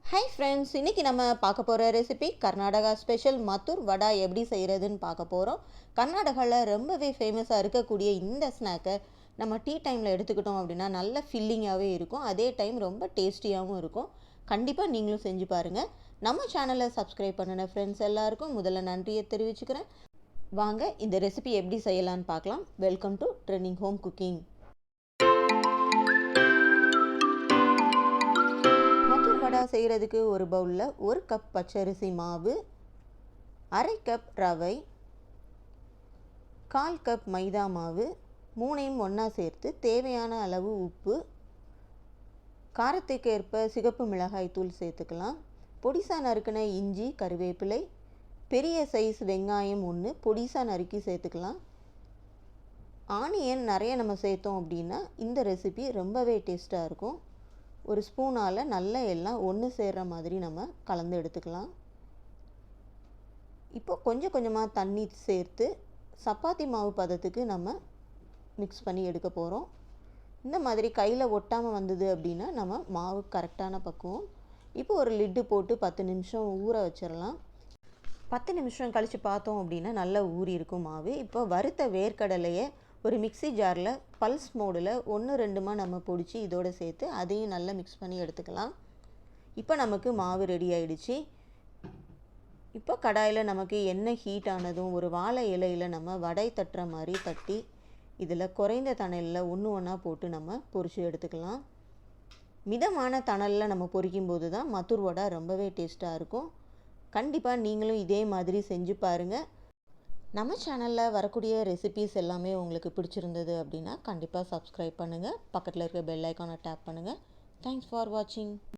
Hi friends, இன்றைக்கி நம்ம பார்க்க போகிற ரெசிபி கர்நாடகா ஸ்பெஷல் மத்தூர் வடா எப்படி செய்கிறதுன்னு பார்க்க போகிறோம். கர்நாடகாவில் ரொம்பவே ஃபேமஸாக இருக்கக்கூடிய இந்த ஸ்நாக்கை நம்ம டீ டைமில் எடுத்துக்கிட்டோம் அப்படின்னா நல்ல ஃபில்லிங்காகவே இருக்கும். அதே டைம் ரொம்ப டேஸ்டியாகவும் இருக்கும். கண்டிப்பாக நீங்களும் செஞ்சு பாருங்கள். நம்ம சேனலை சப்ஸ்கிரைப் பண்ணின ஃப்ரெண்ட்ஸ் எல்லாருக்கும் முதல்ல நன்றியை தெரிவிச்சுக்கிறேன். வாங்க இந்த ரெசிபி எப்படி செய்யலான்னு பார்க்கலாம். Welcome to trending home cooking. Vada செய்கிறதுக்கு ஒரு பவுலில் 1 கப் பச்சரிசி மாவு, அரை கப் ரவை, 1/4 கப் மைதா மாவு, மூணையும் ஒன்றா சேர்த்து தேவையான அளவு உப்பு, காரத்துக்கு ஏற்ப சிகப்பு மிளகாய் தூள் சேர்த்துக்கலாம். பொடிசா நறுக்கின இஞ்சி, கருவேப்பிலை, பெரிய சைஸ் வெங்காயம் 1 பொடிசா நறுக்கி சேர்த்துக்கலாம். ஆனியன் நிறைய நம்ம சேர்த்தோம் அப்படின்னா இந்த ரெசிபி ரொம்பவே டேஸ்ட்டாக இருக்கும். ஒரு ஸ்பூனால் நல்லா எல்லாம் ஒன்று சேர்கிற மாதிரி நம்ம கலந்து எடுத்துக்கலாம். இப்போ கொஞ்சம் கொஞ்சமாக தண்ணி சேர்த்து சப்பாத்தி மாவு பதத்துக்கு நம்ம மிக்ஸ் பண்ணி எடுக்க போகிறோம். இந்த மாதிரி கையில் ஒட்டாமல் வந்தது அப்படின்னா நம்ம மாவு கரெக்டான பக்குவம். இப்போ ஒரு லிட்டு போட்டு 10 நிமிஷம் ஊற வச்சிடலாம். 10 நிமிஷம் கழித்து பார்த்தோம் அப்படின்னா நல்லா ஊறி இருக்கும் மாவு. இப்போ வறுத்த வேர்க்கடலையை ஒரு மிக்சி ஜாரில் பல்ஸ் மோடில் 1-2மா நம்ம பொடிச்சு இதோடு சேர்த்து அதையும் நல்லா மிக்ஸ் பண்ணி எடுத்துக்கலாம். இப்போ நமக்கு மாவு ரெடி ஆகிடுச்சு. இப்போ கடாயில் நமக்கு எண்ணெய் ஹீட் ஆனதும் ஒரு வாழை இலையில் நம்ம வடை தட்டுற மாதிரி தட்டி இதில் குறைந்த தணலில் ஒன்று ஒன்றா போட்டு நம்ம பொரிச்சு எடுத்துக்கலாம். மிதமான தணலில் நம்ம பொரிக்கும் போது தான் மத்தூர் வடை ரொம்பவே டேஸ்ட்டாக இருக்கும். கண்டிப்பாக நீங்களும் இதே மாதிரி செஞ்சு பாருங்கள். நம்ம சேனலில் வரக்கூடிய ரெசிபீஸ் எல்லாமே உங்களுக்கு பிடிச்சிருந்தது அப்படின்னா கண்டிப்பாக சப்ஸ்கிரைப் பண்ணுங்கள். பக்கத்தில் இருக்க பெல் ஐக்கானை டேப் பண்ணுங்கள். தேங்க்ஸ் ஃபார் வாட்சிங்.